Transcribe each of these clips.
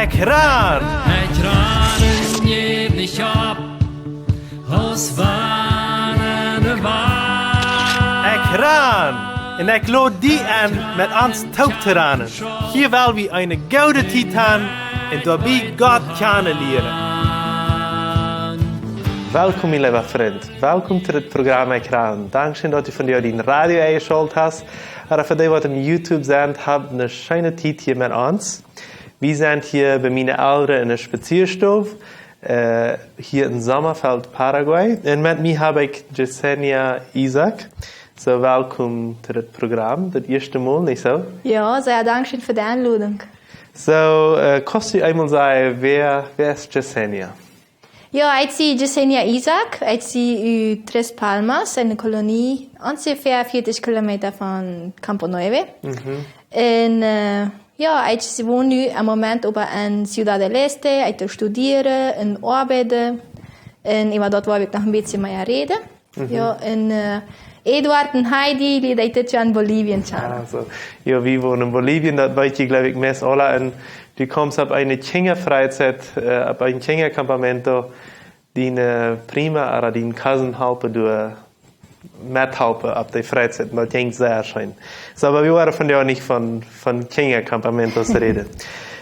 Ekran! Ekranen geef niet op, als warende waar. Ekran! En ik lood die aan met ons touwteranen. Hier wil we een gouden titan en daarbij God kennen leren. Welkom, mijn lieve vriend. Welkom tot het programma Ekran. Dankzij dat u van jou die radio eingeschaltet hast. Maar voor die wat op YouTube zijn, hebben een schöne tijd hier met ons. We zijn hier bij mijn ouderen in een spazierstof. Hier in Sommerfeld, Paraguay. En met mij heb ik Jesenia Isaac. So, welkom tot het programma. Dat eerste Mal, niet zo? Ja, sehr Dankeschön für die Einladung. So, kannst du einmal sagen, wer ist Jesenia? Ja, ich bin Jesenia Isaac. Ich bin in Tres Palmas, eine Kolonie, ungefähr 40 Kilometer von Campo Nueve. Und ja, ich wohne nu im Moment in Ciudad del Este. Ich studiere und arbeite. Und über dort wollte ich noch ein bisschen mehr reden. Ja, und Eduard und Heidi, die dit ja in Bolivien schauen. Also, ja, wir wohnen in Bolivien, das weiß ich, glaube ich, meist alle. Und du kommst auf eine Kinderfreizeit, auf ein Kindercampamento, die eine prima, oder die Cousin helfen, du mithelfen auf der Freizeit. Das klingt sehr schön. So, aber wir wollen von dir nicht von Kindercampamentos reden.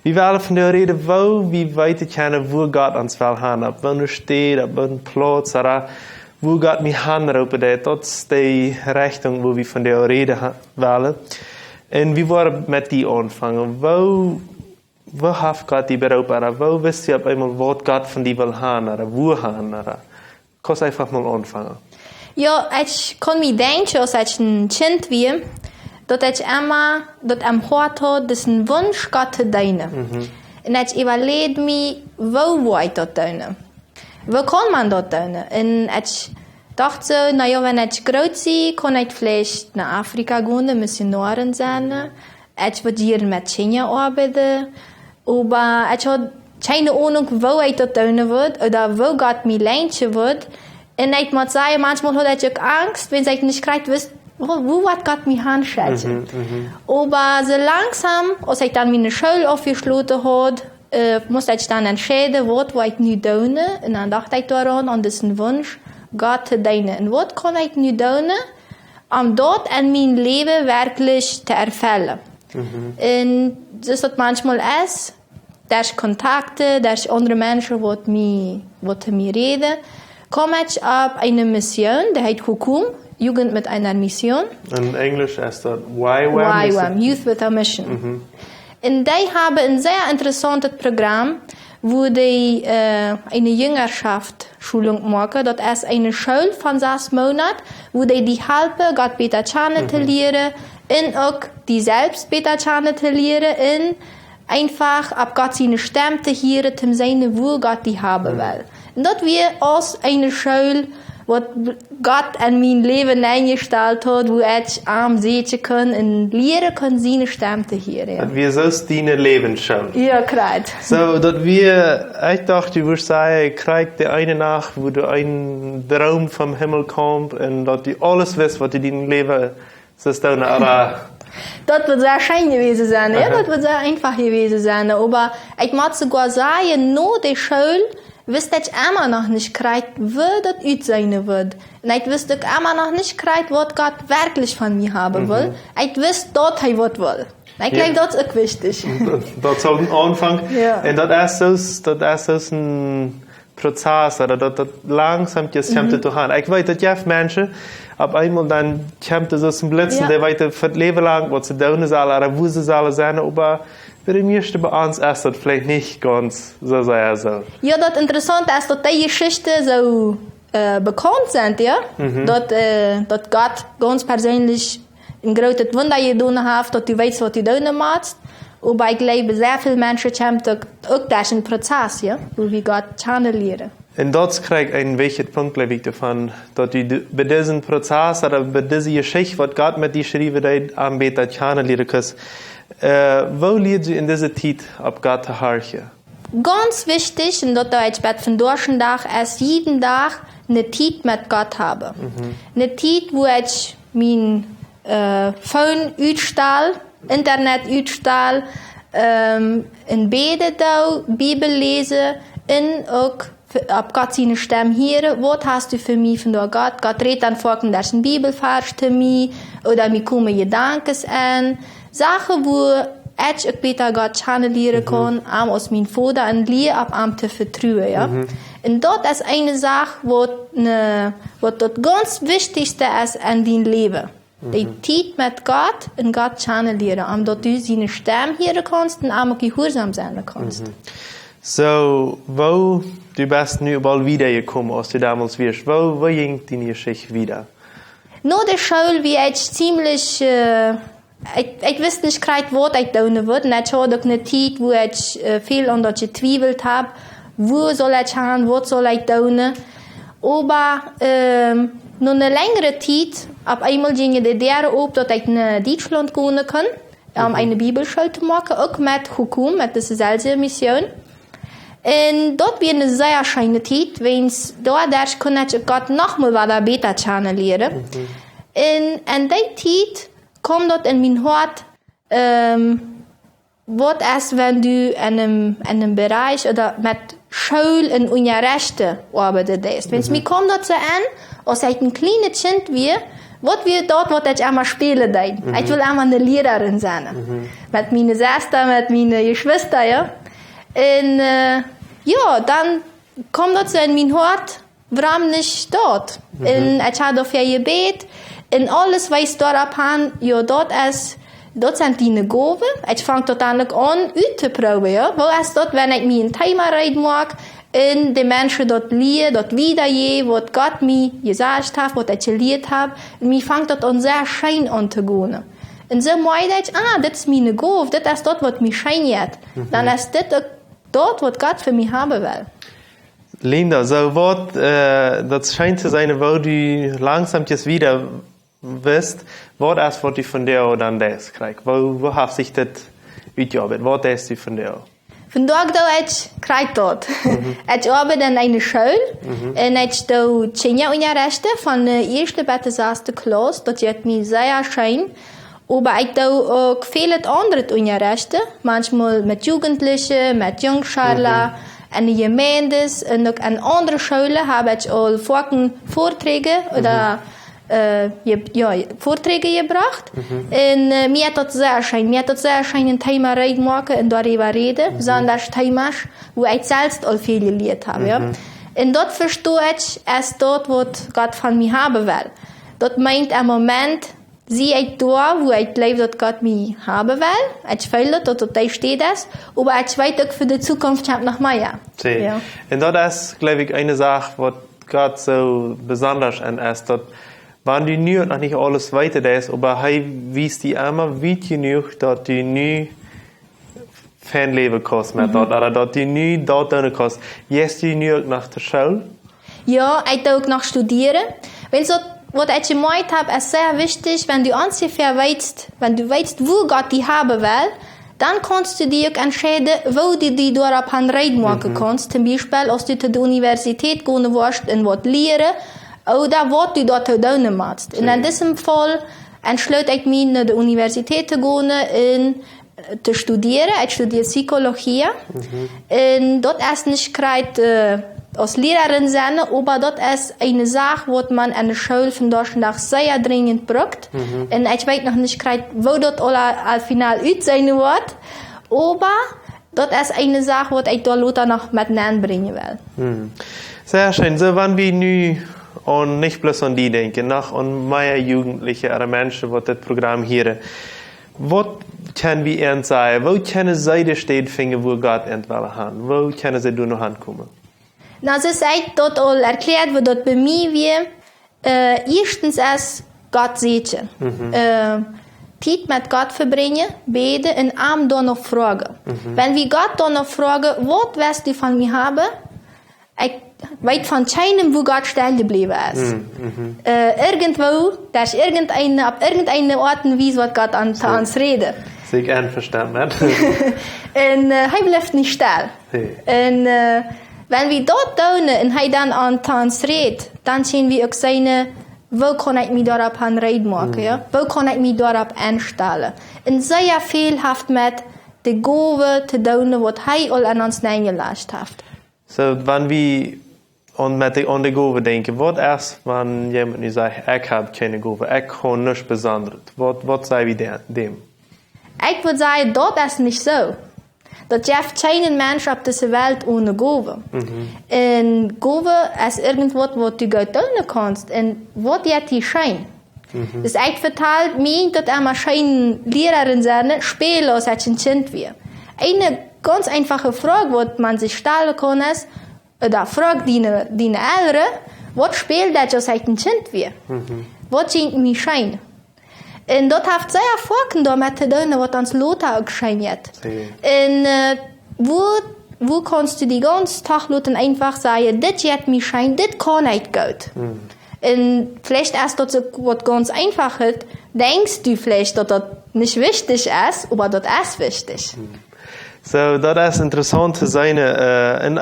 Wir wollen von dir reden, wo wir weiter kennen, wo Gott uns will haben, auf welcher steht, auf welchem Platz, oder wo Gott mich anrufen, das ist die Richtung, wo wir von dir reden wollen. Und wir wollen mit dir anfangen. Wo hat Gott dich berufen? Oder wo wisst ihr auf einmal, was Gott von dir will haben? Oder wo haben? Oder kannst einfach mal anfangen? Ja, ich kann mir denken, als ich ein Kind war, dass ich immer am Hort hatte, dass ein Wunsch Gott zu dienen. Und ich überlege mir, wo will ich das dienen? Wo kann man das dienen? Und ich dachte so, naja, wenn ich groß bin, kann ich vielleicht nach Afrika gehen, Missionaren sein. Ich würde hier mit Kenia arbeiten. Aber ich hatte keine Ahnung, wo ich das dienen würde oder wo Gott mich leiten wird. Und ich muss sagen, manchmal hatte ich auch Angst, wenn ich nicht gleich wusste, wo wird Gott mich hinschätzen. Aber so langsam, als ich dann meine Schule aufgeschlossen habe, musste ich dann entscheiden, was ich nicht tun. Und dann dachte ich daran, an diesen Wunsch, Gott zu dienen. Und was kann ich nicht tun, um dort in mein Leben wirklich zu erfüllen. Und das ist manchmal es, durch Kontakte, durch andere Menschen, die mit mir reden, komme ich auf eine Mission, die heißt Hukum, Jugend mit einer Mission. In Englisch ist das YWAM? Youth with a Mission. Und die haben ein sehr interessantes Programm, wo die eine Jüngerschaftsschulung machen. Das ist eine Schule von 6 Monaten, wo die helfen, Gott besser kennenzulernen und auch die selbst besser kennenzulernen und einfach ab Gott seine Stimme zu hören, um seine Wohl Gott die haben will. Und das wir als eine Schule, was Gott in mein Leben eingestellt hat, wo ich arm sehen kann und lernen kann, seine Stimme zu hören. Das wir so deine Leben schon. Ja, gerade. So, dass ich dachte, du würdest sagen, krieg die eine Nacht, wo du einen Traum vom Himmel kommt und dass du alles weißt, was du in deinem Leben sollst tun, aber das wird sehr schön gewesen sein, ja, das wird sehr einfach gewesen sein. Aber ich muss sogar sagen, nur die Schule, wüsste ich immer noch nicht kriegt, wo das ut sein wird. Und ich wüsste immer noch nicht kriegt, was Gott wirklich von mir haben will. Ich wüsste, dass er was will. Ich glaube, das ist auch wichtig. Das ist ein Anfang. Ja. Und das ist so ein Prozess, oder das langsam jetzt kommt zu haben. Ich weiß, dass ja Menschen, ab einmal dann kommt es aus dem Blitzen, die weiter für das Leben lang, was sie tun sollen, oder wo sie sollen sein, aber bei dem ersten bei uns ist das vielleicht nicht ganz so sehr so. Ja, das Interessante ist, dass die Geschichten so bekannt sind, ja? Dass Gott ganz persönlich ein großes Wunder getan hat, dass du weißt, was du tun musst. Aber ich glaube, sehr viele Menschen kommen auch durch einen Prozess, ja? Wo wir Gott kennenlernen. Und dort kriegt ein wichtiger Punkt, glaube ich, davon, dass du bei diesem Prozess oder bei dieser Geschichte, was Gott mit dir schreibt, anbietet, kennenlernen kannst. Wo liegt du in dieser Zeit, ob Gott zu horchen? Ganz wichtig, und das ich von Tag ist jeden Tag eine Zeit mit Gott habe. Eine Zeit, wo ich mein Phone ausstelle, Internet ausstelle, in beden da, Bibel lesen und auch ab Gott seine Stimme hören. Was hast du für mich von Gott? Gott redet dann vor, dass ein Bibelvers zu mir oder mir kommen Gedanken an. Sachen, wo ich auch besser Gott channelieren kann, aus meinem Vater und Liebe ab am zu vertrauen. Ja? Und dort ist eine Sache, was das ganz Wichtigste ist an deinem Leben. Die Zeit mit Gott und Gott channelieren, damit du seine Stimme hören kannst und auch gehorsam sein kannst. So, wo du bist nu überall wiedergekommen, als du damals wirst, wo ging deine Geschichte wieder? Nach der Schule wie ich ziemlich, ich wusste nicht gerade, was ich tun würde. Und ich hatte auch eine Zeit, wo ich viel an das gezweifelt habe, wo soll ich hin, was soll ich tun. Aber noch eine längere Zeit, ab einmal ging die Idee auf, dass ich nach Deutschland gehen kann, um eine Bibelschule zu machen, auch mit Hukum, mit der Sozialmission. Und dort war eine sehr schöne Zeit, wenn es dadurch kann ich Gott nochmal weiter besser channelieren. Und an der Zeit kommt dort in mein Hort, was ist, wenn du in einem Bereich oder mit Schule und Unterrichten arbeitest. Wenn es mir kommt dort so an, als ich ein kleines Kind war, was wir dort, was ich einmal spielen darf. Ich will einmal eine Lehrerin sein. Mit meinen Schwestern, mit meinen Geschwistern, ja. Und ja, dann kommt dort so in mein Hort, warum nicht dort? Und ich habe dafür gebetet. Und alles, was ich dort abhand, ja, dort sind die Gaben. Ich fange dort an auszuprobieren, ja. Wo ist dort, wenn ich mir ein Thema reden mag, und die Menschen dort lernen, dort wiedergeben, was Gott mir gesagt hat, was ich gelehrt habe. Und mir fängt dort an sehr schön an zu gehen. Und so meinte ich, das ist meine Gabe, das ist dort, was mich scheint. Dann ist das dort, was Gott für mich haben will. Linda, so das scheint zu sein, wo du langsam jetzt wieder wirst, was ist, was du von dir dann das kriegst? Wo hast sich das mitgearbeitet? Was hast du von dir? Von dort ich krieg dort. Ich arbeite in einer Schule und ich tue Kinderunterrichten von der 1. bis zur 6. Klasse. Das wird mir sehr schön. Aber ich tue auch viele andere Unterrichten, manchmal mit Jugendlichen, mit Jungscharler, an den Gemeinden und auch an anderen Schulen habe ich auch Vorträge oder Vorträge gebracht. Und mir hat das sehr schön. Mir hat das sehr schön ein Thema reden machen und darüber reden, besonders Themas, wo ich selbst auch viel gelernt habe. Ja. Und dort verstehe ich, es dort, was Gott von mir haben will. Dort meint im Moment, sehe ich da, wo ich lebe, dass Gott mich haben will. Ich fühle, dass da steht das. Aber ich weiß auch für die Zukunft, ich habe noch mehr. Ja. Und das ist, glaube ich, eine Sache, was Gott so besonders an ist, dass wenn du nu noch nicht alles weiter ist, aber er wies die immer weit genug, dass du nu Fanleben kannst mit dort, oder dass du nu dort tun kannst. Gehst du nu auch nach der Schule? Ja, ich auch noch studieren. Wenn so, was ich gemeint habe, ist sehr wichtig, wenn du ungefähr weißt, wenn du weißt, wo Gott die haben will, dann kannst du dir auch entscheiden, wo du die darauf reden machen kannst. Zum Beispiel, als du zur Universität gehen willst und was lernen, oder was du dort tun machst. Und in diesem Fall entschloss ich mich, nach der Universität zu gehen und zu studieren. Ich studiere Psychologie. Und dort ist nicht gerade als Lehrerin sein, aber dort ist eine Sache, die man an der Schule von Deutschland sehr dringend braucht. Und ich weiß noch nicht gerade, wo dort al final aus sein wird. Aber dort ist eine Sache, die ich dort noch mit hineinbringen will. Sehr schön. So, wenn wir nu und nicht bloß an die denken, noch an mehr Jugendliche oder Menschen, die das Programm hören. Was können wir ihnen sagen? Wo können sie die Städte finden, wo Gott entweder hat? Wo können sie da noch ankommen? Also es ist dort all erklärt, wo dort bei mir wir erstens ist Gott sehen. Zeit mit Gott verbringen, beten und am dann noch fragen. Wenn wir Gott dann noch fragen, was wirst du von mir haben? Ich weiß von keinem, wo Gott still geblieben ist. Irgendwo, da ist auf irgendeine Art und Weise, was Gott an uns redet. Sehr einverstanden. Und er bleibt nicht still. Und wenn wir dort tun und er dann an uns redet, dann sehen wir auch seine, wo kann ich mich darauf reden machen, ja? Wo kann ich mich darauf einstellen? Und sehr viel hat mit die Gove te doen wat hij al aan ons neergelegd heeft. So, wenn wir an die Gove denken, was erst, wenn jemand nu sagt, ich habe keine Gove, ich kann nichts Besonderes, was sei wir dem? Ich würde sagen, das ist nicht so. Dat je hebt geen mens op deze wereld ohne Gove. En Gove is irgendwas wat je gaat doen kannst. En wat je die schijn. Dus ik vertel mij dat er maar geen lerarin zijn, spelen als het een kind weer. Eine ganz einfache Frage, wat man sich stellen kann, ist, oder fragt die Eltern, wat speelt dat als het een kind weer? Wat zingt mij schijn? En dat heeft zeer vaak daarmee te doen wat ons Lothar ook schijnt. En wo kannst du die ganze Tag laten einfach sagen, dit jet mir scheint, dit kann nicht gut. Und vielleicht erst dat so wat ganz einfaches, denkst du vielleicht, dass das nicht wichtig ist, aber das ist wichtig. So, das ist interessant zu sein. Und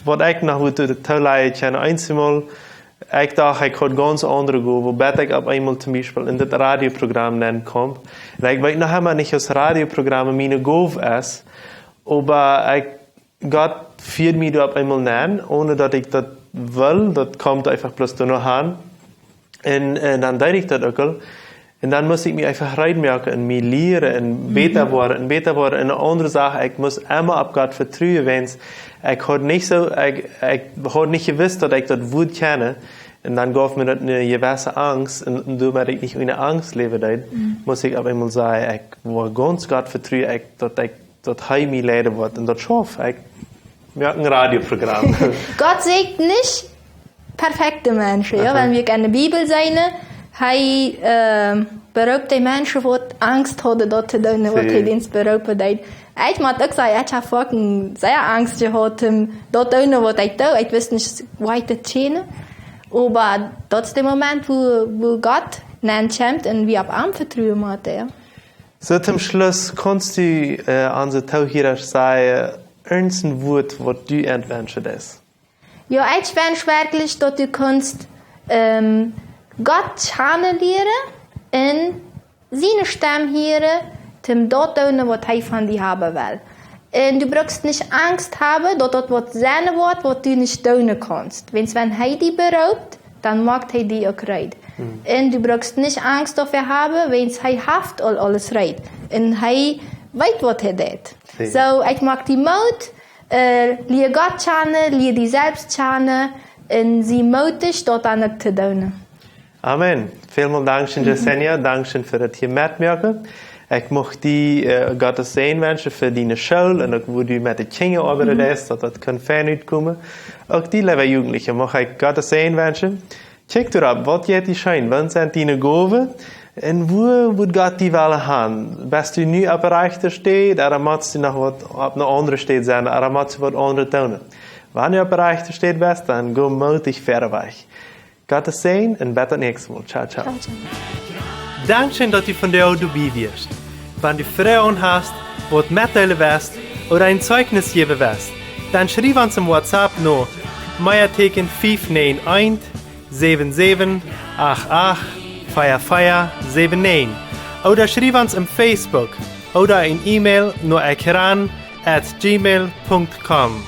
was ich noch würde teilen, ich einmal, ich dachte, ich hatte ganz andere Gove, wobei ich auf einmal zum Beispiel in das Radioprogramm nennen kommt. Und ich weiß noch einmal nicht, dass Radioprogramm meine Gove ist, aber Gott führt mich da auf einmal nennen, ohne dass ich das will, das kommt einfach bloß da noch an. Und dann deute ich das auch. Und dann muss ich mich einfach reinmerken und mich lehren und besser werden. Und eine andere Sache, ich muss immer auf Gott vertrauen, wenn ich hatte nicht gewusst, dass ich das gut kenne. Und dann gab mir das eine gewisse Angst. Und damit ich nicht ohne Angst lebe, muss ich auf einmal sagen, ich will ganz Gott vertrauen, dass er mich leiden wird. Und das schaffe ich. Wir haben ein Radioprogramm. Gott sagt nicht perfekte Menschen. Ja? Wenn wir in der Bibel sehen, hij beroopt die mensen die angst hadden dat te doen wat hij dienst beroepen deed. Ik moet ook zeggen, ik heb vaak zeer angst gehad om dat te doen wat ik doe. Ik wist niet waar ik het tjene. Maar dat is de moment wo Gott nennt en wie op hem vertrouwen moet. Ja. So zum Schluss kannst du an der Tauchierer sagen, ein Wort, was du entwünschst ist. Ja, ich wünsche wirklich, dass du kannst Gott kennenlernen und seine Stimme hören, um das zu tun, was er von dir haben will. Und du brauchst nicht Angst haben, dass das was sein wird, was du nicht tun kannst. Wenn er dich beraubt, dann macht er dich auch rein. Und du brauchst nicht Angst dafür haben, wenn er haft alles rein. Und er weiß, was er tut. So, ich mag die Mut, leer Gott kennen, leer dich selbst kennen und sie mutig, das dann zu tun. Amen. Vielen Dank, Jasenia. Danke für das hier mitmachen. Ich möchte dir Gottes Segen wünschen für deine Schule und auch wo du mit den Kindern arbeitest, dass das fern kommen. Auch die liebe Jugendlichen möchte ich Gottes Segen wünschen. Check dir ab, was jetzt scheint, wann sind deine Gaben und wo wird Gott die Welle haben? Bist du nie auf der rechten steht, oder musst du noch auf einer anderen Steht sein, oder musst du was anderes tun? Wenn du auf der rechten steht bist, dann geh mutig weg. Gottes Segen und bis zum nächsten Mal. Ciao, ciao. Dankeschön, dass du von der dabei wirst. Wenn du Fragen hast, was mitteilen willst oder ein Zeugnis geben willst, dann schreib uns im WhatsApp noch Meierteken 591 77 88 4479 oder schreib uns im Facebook oder ein E-Mail nur ekran@gmail.com.